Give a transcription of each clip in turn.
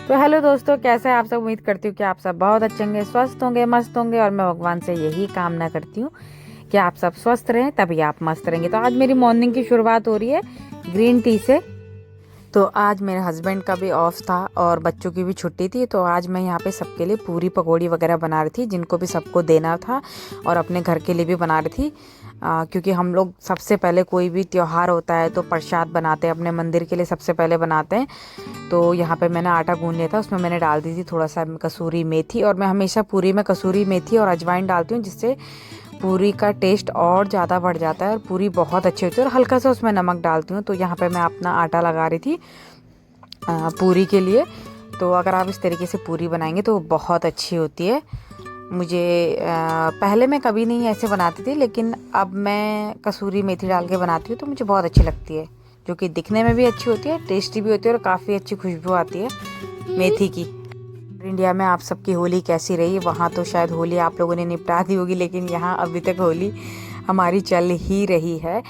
तो हेलो दोस्तों, कैसे हैं आप सब। उम्मीद करती हूँ कि आप सब बहुत अच्छे होंगे, स्वस्थ होंगे, मस्त होंगे। और मैं भगवान से यही कामना करती हूँ कि आप सब स्वस्थ रहें, तभी आप मस्त रहेंगे। तो आज मेरी मॉर्निंग की शुरुआत हो रही है ग्रीन टी से। तो आज मेरे हस्बैंड का भी ऑफ था और बच्चों की भी छुट्टी थी। तो आज मैं यहाँ पे सबके लिए पूरी पकौड़ी वगैरह बना रही थी, जिनको भी सबको देना था, और अपने घर के लिए भी बना रही थी। क्योंकि हम लोग सबसे पहले कोई भी त्योहार होता है तो प्रसाद बनाते हैं, अपने मंदिर के लिए सबसे पहले बनाते हैं। तो यहाँ पे मैंने आटा गूंद लिया था, उसमें मैंने डाल दी थी थोड़ा सा कसूरी मेथी। और मैं हमेशा पूरी में कसूरी मेथी और अजवाइन डालती हूँ, जिससे पूरी का टेस्ट और ज़्यादा बढ़ जाता है और पूरी बहुत अच्छी होती है। और हल्का सा उसमें नमक डालती हूँ। तो यहाँ पे मैं अपना आटा लगा रही थी पूरी के लिए। तो अगर आप इस तरीके से पूरी बनाएंगे तो बहुत अच्छी होती है। मुझे पहले मैं कभी नहीं ऐसे बनाती थी, लेकिन अब मैं कसूरी मेथी डाल के बनाती हूँ तो मुझे बहुत अच्छी लगती है, जो कि दिखने में भी अच्छी होती है, टेस्टी भी होती है और काफ़ी अच्छी खुशबू आती है मेथी की। इंडिया में आप सबकी होली कैसी रही? वहाँ तो शायद होली आप लोगों ने निपटा दी होगी, लेकिन यहाँ अभी तक होली हमारी चल ही रही है।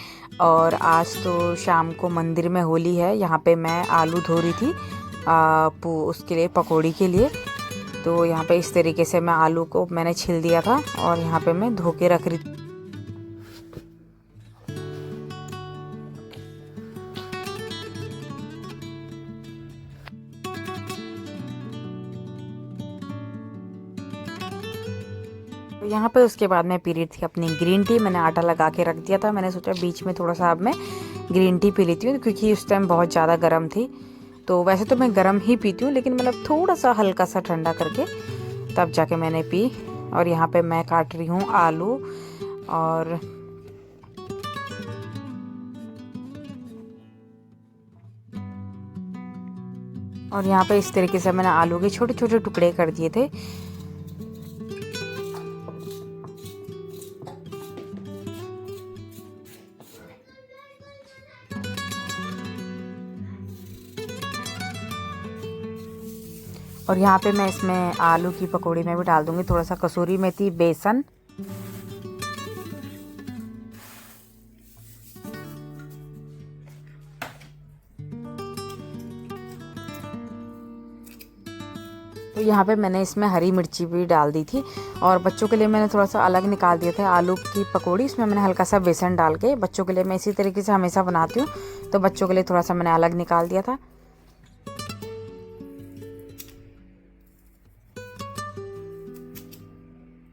और आज तो शाम को मंदिर में होली है। यहाँ पे मैं आलू धो रही थी उसके लिए, पकौड़ी के लिए। तो यहाँ पे इस तरीके से मैं आलू को मैंने छिल दिया था और यहाँ पे मैं धो के रख रही थी। तो यहाँ पे उसके बाद मैं पी रही थी अपनी ग्रीन टी। मैंने आटा लगा के रख दिया था। मैंने सोचा बीच में थोड़ा सा अब मैं ग्रीन टी पी लेती हूँ, क्योंकि उस टाइम बहुत ज़्यादा गर्म थी। तो वैसे तो मैं गर्म ही पीती हूँ, लेकिन मतलब थोड़ा सा हल्का सा ठंडा करके तब जाके मैंने पी। और यहाँ पे मैं काट रही हूँ आलू। और यहाँ पे इस तरीके से मैंने आलू के छोटे छोटे टुकड़े कर दिए थे। और यहाँ पे मैं इसमें आलू की पकौड़ी में भी डाल दूंगी थोड़ा सा कसूरी मेथी, बेसन। तो यहाँ पे मैंने इसमें हरी मिर्ची भी डाल दी थी। और बच्चों के लिए मैंने थोड़ा सा अलग निकाल दिया था आलू की पकौड़ी। इसमें मैंने हल्का सा बेसन डाल के, बच्चों के लिए मैं इसी तरीके से हमेशा बनाती हूँ, तो बच्चों के लिए थोड़ा सा मैंने अलग निकाल दिया था।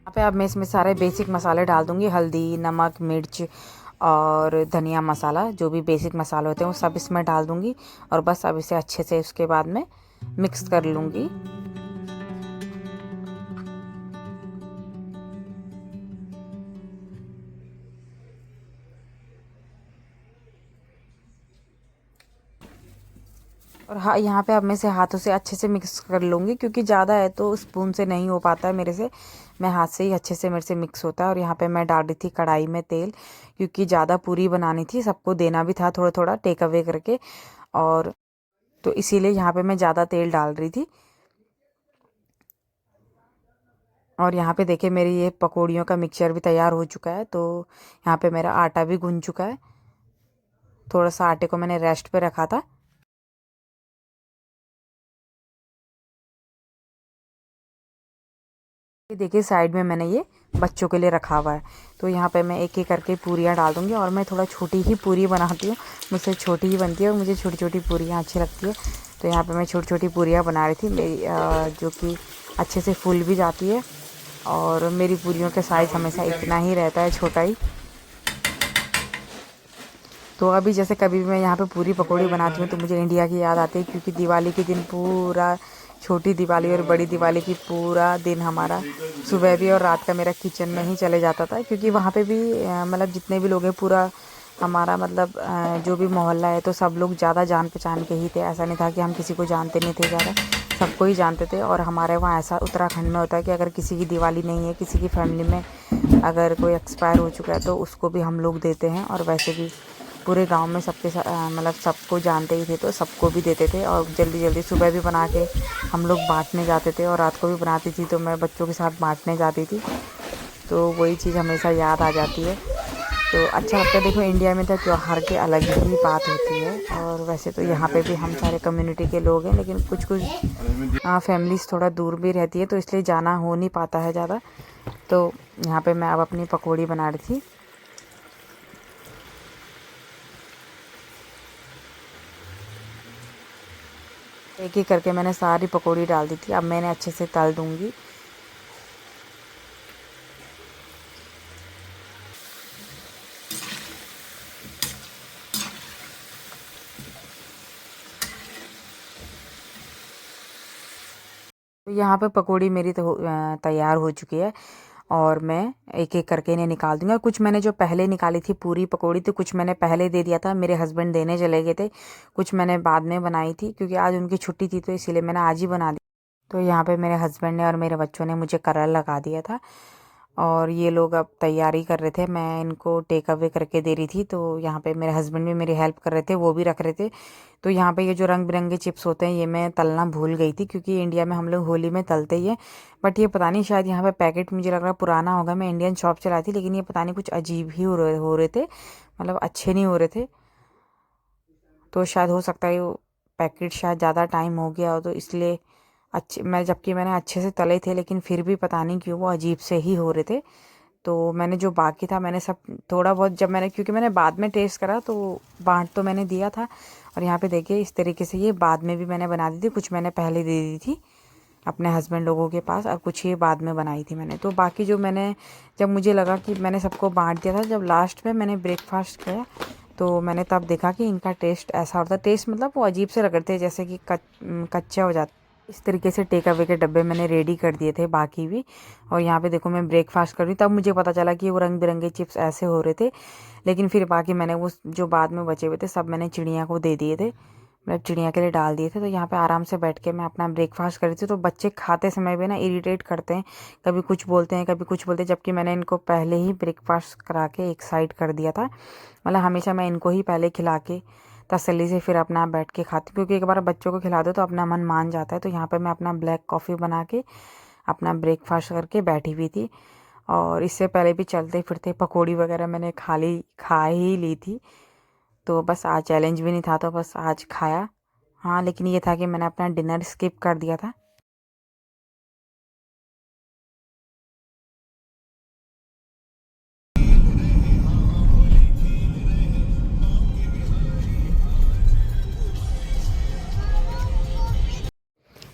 यहाँ पे अब मैं इसमें सारे बेसिक मसाले डाल दूँगी, हल्दी, नमक, मिर्च और धनिया मसाला। जो भी बेसिक मसाले होते हैं वो सब इसमें डाल दूँगी। और बस अब इसे अच्छे से उसके बाद में मिक्स कर लूँगी। और हाँ, यहाँ पे अब मैं इसे हाथों से अच्छे से मिक्स कर लूँगी, क्योंकि ज़्यादा है तो स्पून से नहीं हो पाता है मेरे से। मैं हाथ से ही अच्छे से मेरे से मिक्स होता है। और यहाँ पे मैं डाल रही थी कढ़ाई में तेल, क्योंकि ज़्यादा पूरी बनानी थी, सबको देना भी था थोड़ा थोड़ा टेक अवे करके। और तो इसीलिए यहाँ पे मैं ज़्यादा तेल डाल रही थी। और यहाँ पे देखिए मेरी ये पकौड़ियों का मिक्सचर भी तैयार हो चुका है। तो यहाँ पे मेरा आटा भी गूंज चुका है। थोड़ा सा आटे को मैंने रेस्ट पे रखा था। ये देखिए साइड में मैंने ये बच्चों के लिए रखा हुआ है। तो यहाँ पे मैं एक एक करके पूरियाँ डाल दूँगी। और मैं थोड़ा छोटी ही पूरी बनाती हूँ, मुझसे छोटी ही बनती है और मुझे छोटी छोटी पूरियाँ अच्छी लगती है। तो यहाँ पे मैं छोटी छोटी पूरियाँ बना रही थी मेरी, जो कि अच्छे से फूल भी जाती है। और मेरी पूरियों का साइज़ हमेशा इतना ही रहता है, छोटा ही। तो अभी जैसे कभी भी मैं यहाँ पे पूरी पकौड़ी बनाती हूँ तो मुझे इंडिया की याद आती है, क्योंकि दिवाली के दिन पूरा, छोटी दिवाली और बड़ी दिवाली की पूरा दिन हमारा सुबह भी और रात का मेरा किचन में ही चले जाता था। क्योंकि वहाँ पे भी मतलब जितने भी लोग हैं, पूरा हमारा मतलब जो भी मोहल्ला है, तो सब लोग ज़्यादा जान पहचान के ही थे। ऐसा नहीं था कि हम किसी को जानते नहीं थे ज़्यादा, सबको ही जानते थे। और हमारे वहाँ ऐसा उत्तराखंड में होता है कि अगर किसी की दिवाली नहीं है, किसी की फैमिली में अगर कोई एक्सपायर हो चुका है, तो उसको भी हम लोग देते हैं। और वैसे भी पूरे गांव में सबके मतलब सबको जानते ही थे, तो सबको भी देते थे। और जल्दी जल्दी सुबह भी बना के हम लोग बांटने जाते थे, और रात को भी बनाती थी तो मैं बच्चों के साथ बांटने जाती थी। तो वही चीज़ हमेशा याद आ जाती है। तो अच्छा लगता है। देखो इंडिया में तो त्योहार की अलग ही बात होती है, और वैसे तो यहाँ पे भी हम सारे कम्युनिटी के लोग हैं, लेकिन कुछ कुछ फैमिलीज़ थोड़ा दूर भी रहती है, तो इसलिए जाना हो नहीं पाता है ज़्यादा। तो यहाँ पे मैं अब अपनी पकौड़ी बना रही थी। एक एक करके मैंने सारी पकौड़ी डाल दी थी, अब मैंने अच्छे से तल दूँगी। तो यहाँ पे पकौड़ी मेरी तो तैयार हो चुकी है, और मैं एक एक करके इन्हें निकाल दूंगा। कुछ मैंने जो पहले निकाली थी पूरी पकौड़ी, तो कुछ मैंने पहले दे दिया था, मेरे हस्बैंड देने चले गए थे। कुछ मैंने बाद में बनाई थी, क्योंकि आज उनकी छुट्टी थी, तो इसीलिए मैंने आज ही बना दी। तो यहाँ पे मेरे हस्बैंड ने और मेरे बच्चों ने मुझे कलर लगा दिया था, और ये लोग अब तैयारी कर रहे थे, मैं इनको टेक अवे करके दे रही थी। तो यहाँ पे मेरे हस्बैंड भी मेरी हेल्प कर रहे थे, वो भी रख रहे थे। तो यहाँ पे ये जो रंग बिरंगे चिप्स होते हैं, ये मैं तलना भूल गई थी, क्योंकि इंडिया में हम लोग होली में तलते ही है। बट ये पता नहीं, शायद यहाँ पे पैकेट मुझे लग रहा है पुराना होगा। मैं इंडियन शॉप चलाई थी, लेकिन ये पता नहीं कुछ अजीब ही हो रहे थे, मतलब अच्छे नहीं हो रहे थे। तो शायद हो सकता है वो पैकेट शायद ज़्यादा टाइम हो गया हो, तो इसलिए अच्छे जबकि मैंने अच्छे से तले थे, लेकिन फिर भी पता नहीं क्यों वो अजीब से ही हो रहे थे। तो मैंने जो बाकी था मैंने सब थोड़ा बहुत, जब मैंने, क्योंकि मैंने बाद में टेस्ट करा, तो बांट तो मैंने दिया था। और यहाँ पे देखिए इस तरीके से ये बाद में भी मैंने बना दी थी, कुछ मैंने पहले दे दी थी अपने हस्बैंड लोगों के पास, और कुछ ये बाद में बनाई थी मैंने। तो बाकी जो मैंने, जब मुझे लगा कि मैंने सबको बांट दिया था, जब लास्ट में मैंने ब्रेकफास्ट किया, तो मैंने तब देखा कि इनका टेस्ट ऐसा होता है। टेस्ट मतलब वो अजीब से लग रहे थे, जैसे कि कच्चा हो जाता। इस तरीके से टेक अवे के डब्बे मैंने रेडी कर दिए थे बाकी भी। और यहाँ पे देखो मैं ब्रेकफास्ट कर रही हूँ, तब मुझे पता चला कि वो रंग बिरंगे चिप्स ऐसे हो रहे थे। लेकिन फिर बाकी मैंने वो जो बाद में बचे हुए थे सब मैंने चिड़िया को दे दिए थे, मतलब चिड़िया के लिए डाल दिए थे। तो यहाँ पे आराम से बैठ के मैं अपना ब्रेकफास्ट कर रही थी। तो बच्चे खाते समय भी ना इरिटेट करते हैं, कभी कुछ बोलते हैं कभी कुछ बोलते हैं, जबकि मैंने इनको पहले ही ब्रेकफास्ट करा के एक साइड कर दिया था। मतलब हमेशा मैं इनको ही पहले खिला के तसल्ली से फिर अपना बैठ के खाती हूँ, क्योंकि एक बार बच्चों को खिला दो तो अपना मन मान जाता है। तो यहाँ पे मैं अपना ब्लैक कॉफ़ी बना के अपना ब्रेकफास्ट करके बैठी हुई थी। और इससे पहले भी चलते फिरते पकौड़ी वगैरह मैंने खा ही ली थी। तो बस आज चैलेंज भी नहीं था, तो बस आज खाया। हाँ, लेकिन ये था कि मैंने अपना डिनर स्किप कर दिया था।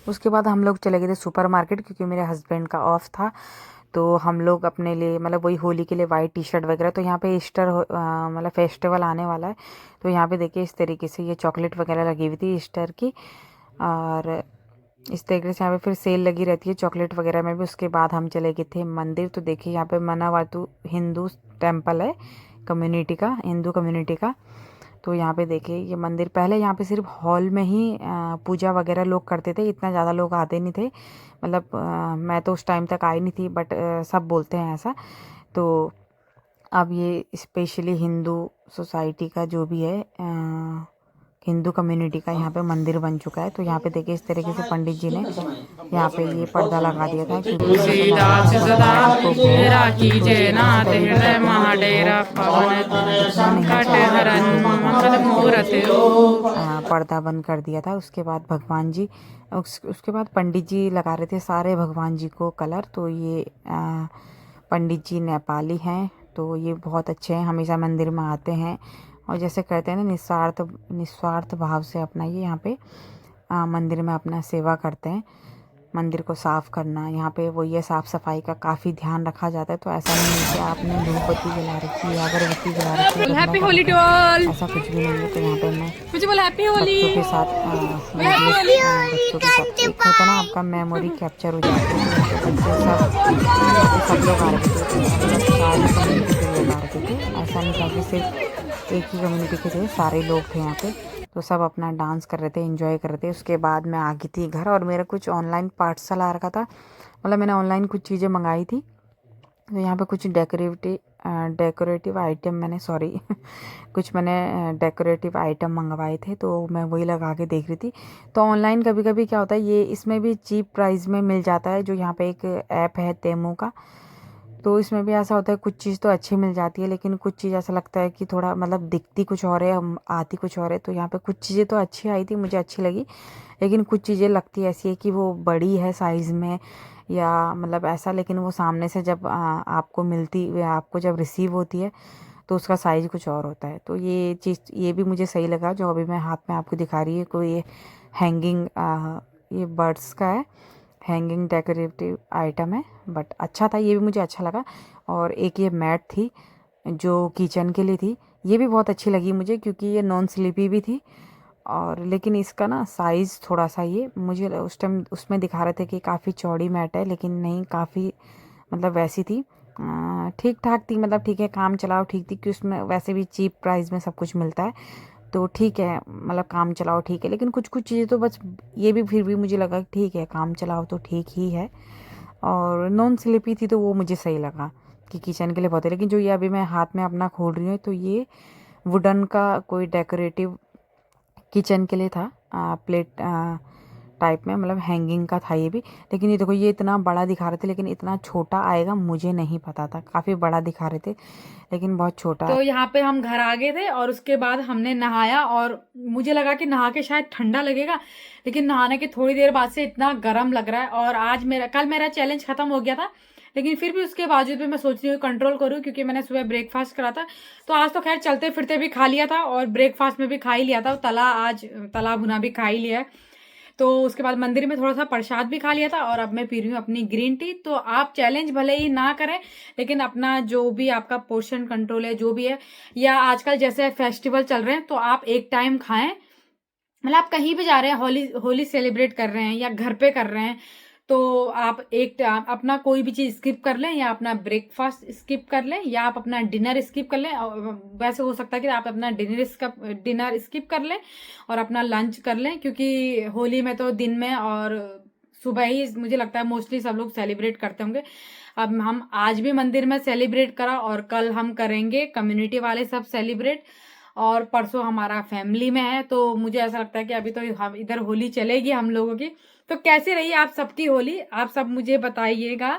उसके बाद हम लोग चले गए थे सुपर मार्केट, क्योंकि मेरे हस्बैंड का ऑफ था। तो हम लोग अपने लिए, मतलब वही होली के लिए वाइट टी शर्ट वगैरह। तो यहाँ पे मतलब फेस्टिवल आने वाला है, तो यहाँ पे देखिए इस तरीके से ये चॉकलेट वगैरह लगी हुई थी ईस्टर की। और इस तरीके से यहाँ पे फिर सेल लगी रहती है चॉकलेट वगैरह में भी। उसके बाद हम चले गए थे मंदिर। तो देखिए यहाँ पे मनावातु हिंदू टेम्पल है, कम्युनिटी का, हिंदू कम्युनिटी का। तो यहाँ पे देखिए ये मंदिर, पहले यहाँ पे सिर्फ हॉल में ही पूजा वगैरह लोग करते थे, इतना ज़्यादा लोग आते नहीं थे। मतलब मैं तो उस टाइम तक आई नहीं थी, बट सब बोलते हैं ऐसा। तो अब ये स्पेशली हिंदू सोसाइटी का जो भी है, हिंदू कम्युनिटी का यहाँ पे मंदिर बन चुका है। तो यहाँ पे देखिए इस तरीके से पंडित जी ने यहाँ पे ये पर्दा लगा दिया था, क्योंकि तुलसीदास सदा तेरा कीजे नाथ हृदय महाडेरा पवन संकट हरन मंगल मूर्ति पर्दा बंद कर दिया था। उसके बाद भगवान जी, उसके बाद पंडित जी लगा रहे थे सारे भगवान जी को कलर। तो ये पंडित जी नेपाली हैं, तो ये बहुत अच्छे हैं, हमेशा मंदिर में आते हैं, और जैसे कहते हैं ना निस्वार्थ भाव से अपना ये यहाँ पे मंदिर में अपना सेवा करते हैं। मंदिर को साफ़ करना, यहाँ पे वो ये साफ़ सफाई का काफ़ी ध्यान रखा जाता है। तो ऐसा नहीं है कि आपने धूपबत्ती जला रखी है, अगरबत्ती जला रखी है, हैप्पी होली टू ऑल। ऐसा कुछ भी नहीं है। तो यहाँ पे मैं मुझे बोला हैप्पी होली। बच्चों के साथ बच्चों के साथ एक होता ना आपका मेमोरी कैप्चर हो जाती है। तो बच्चे सब लोग आ रहे थे, मतलब सारी कम्युनिटी के लोग आ रहे थे। ऐसा नहीं था कि सिर्फ एक ही कम्युनिटी के थे, सारे लोग थे यहाँ पे। तो सब अपना डांस कर रहे थे, एंजॉय कर रहे थे। उसके बाद मैं आ गई थी घर, और मेरा कुछ ऑनलाइन पार्सल आ रखा था, मतलब मैंने ऑनलाइन कुछ चीज़ें मंगाई थी। तो यहाँ पे कुछ डेकोरेटिव आइटम मैंने कुछ मैंने डेकोरेटिव आइटम मंगवाए थे, तो मैं वही लगा के देख रही थी। तो ऑनलाइन कभी कभी क्या होता है, ये इसमें भी चीप प्राइस में मिल जाता है। जो यहाँ पे एक ऐप है तेमू का, तो इसमें भी ऐसा होता है, कुछ चीज़ तो अच्छी मिल जाती है लेकिन कुछ चीज़ ऐसा लगता है कि थोड़ा मतलब दिखती कुछ और है, आती कुछ और है। तो यहाँ पे कुछ चीज़ें तो अच्छी आई थी, मुझे अच्छी लगी, लेकिन कुछ चीज़ें लगती ऐसी है कि वो बड़ी है साइज़ में या मतलब ऐसा, लेकिन वो सामने से जब आपको मिलती या आपको जब रिसीव होती है तो उसका साइज़ कुछ और होता है। तो ये चीज़ ये भी मुझे सही लगा जो अभी मैं हाथ में आपको दिखा रही है। कोई ये हैंगिंग ये बर्ड्स का है, हैंगिंग डेकोरेटिव आइटम है, बट अच्छा था, ये भी मुझे अच्छा लगा। और एक ये मैट थी जो किचन के लिए थी, ये भी बहुत अच्छी लगी मुझे क्योंकि ये नॉन स्लिपी भी थी। और लेकिन इसका ना साइज़ थोड़ा सा, ये मुझे उस टाइम उसमें दिखा रहे थे कि काफ़ी चौड़ी मैट है, लेकिन नहीं, काफ़ी मतलब वैसी थी, ठीक ठाक थी, मतलब ठीक है, काम चलाओ ठीक थी, क्योंकि उसमें वैसे भी चीप प्राइस में सब कुछ मिलता है, तो ठीक है, मतलब काम चलाओ ठीक है। लेकिन कुछ कुछ चीज़ें तो बस ये भी फिर भी मुझे लगा कि ठीक है, काम चलाओ तो ठीक ही है। और नॉन स्लिपी थी तो वो मुझे सही लगा कि किचन के लिए बहुत है। लेकिन जो ये अभी मैं हाथ में अपना खोल रही हूँ तो ये वुडन का कोई डेकोरेटिव किचन के लिए था, प्लेट टाइप में, मतलब हैंगिंग का था ये भी। लेकिन ये देखो, ये इतना बड़ा दिखा रहे थे लेकिन इतना छोटा आएगा मुझे नहीं पता था, काफ़ी बड़ा दिखा रहे थे लेकिन बहुत छोटा है। तो यहाँ पे हम घर आ गए थे और उसके बाद हमने नहाया और मुझे लगा कि नहा के शायद ठंडा लगेगा, लेकिन नहाने के थोड़ी देर बाद से इतना गर्म लग रहा है। और आज कल मेरा चैलेंज खत्म हो गया था, लेकिन फिर भी उसके बावजूद भी मैं सोच रही हूँ कंट्रोल करूँ, क्योंकि मैंने सुबह ब्रेकफास्ट करा था। तो आज तो खैर चलते फिरते भी खा लिया था और ब्रेकफास्ट में भी खा ही लिया था, आज तला भुना भी खा ही लिया है। तो उसके बाद मंदिर में थोड़ा सा प्रसाद भी खा लिया था और अब मैं पी रही हूँ अपनी ग्रीन टी। तो आप चैलेंज भले ही ना करें, लेकिन अपना जो भी आपका पोर्शन कंट्रोल है जो भी है, या आजकल जैसे फेस्टिवल चल रहे हैं तो आप एक टाइम खाएं। मतलब आप कहीं भी जा रहे हैं, होली होली सेलिब्रेट कर रहे हैं या घर पे कर रहे हैं, तो आप अपना कोई भी चीज स्किप कर लें, या अपना ब्रेकफास्ट स्किप कर लें, या आप अपना डिनर स्किप कर लें। वैसे हो सकता है कि आप अपना डिनर स्किप कर लें और अपना लंच कर लें, क्योंकि होली में तो दिन में और सुबह ही मुझे लगता है मोस्टली सब लोग सेलिब्रेट करते होंगे। अब हम आज भी मंदिर में सेलिब्रेट करा और कल हम करेंगे कम्युनिटी वाले सब सेलिब्रेट, और परसों हमारा फैमिली में है। तो मुझे ऐसा लगता है कि अभी तो हम इधर होली चलेगी हम लोगों की। तो कैसी रही आप सबकी होली, आप सब मुझे बताइएगा।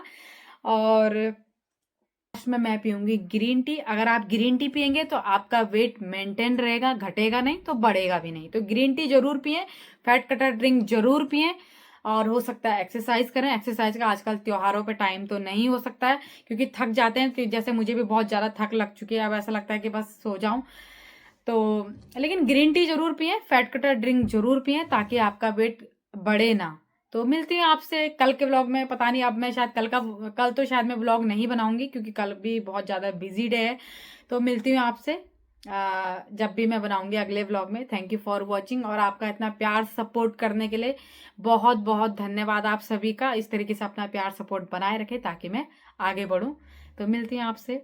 और लास्ट में मैं पीऊंगी ग्रीन टी। अगर आप ग्रीन टी पियेंगे तो आपका वेट मेंटेन रहेगा, घटेगा नहीं तो बढ़ेगा भी नहीं। तो ग्रीन टी जरूर पिए, फैट कटर ड्रिंक जरूर पिए, और हो सकता है एक्सरसाइज करें। एक्सरसाइज का आजकल त्योहारों पे टाइम तो नहीं हो सकता है क्योंकि थक जाते हैं, तो जैसे मुझे भी बहुत ज्यादा थक लग चुकी है, अब ऐसा लगता है कि बस सो जाऊं। तो लेकिन ग्रीन टी जरूर पिए, फैट कटर ड्रिंक जरूर पिए, ताकि आपका वेट बढ़े ना। तो मिलती हूँ आपसे कल के व्लॉग में। पता नहीं, अब मैं शायद कल तो शायद मैं व्लॉग नहीं बनाऊंगी क्योंकि कल भी बहुत ज़्यादा बिजी डे है। तो मिलती हूँ आपसे जब भी मैं बनाऊंगी अगले व्लॉग में। थैंक यू फॉर वॉचिंग, और आपका इतना प्यार सपोर्ट करने के लिए बहुत बहुत धन्यवाद आप सभी का। इस तरीके से अपना प्यार सपोर्ट बनाए रखें ताकि मैं आगे बढ़ूँ। तो मिलती हूँ आपसे।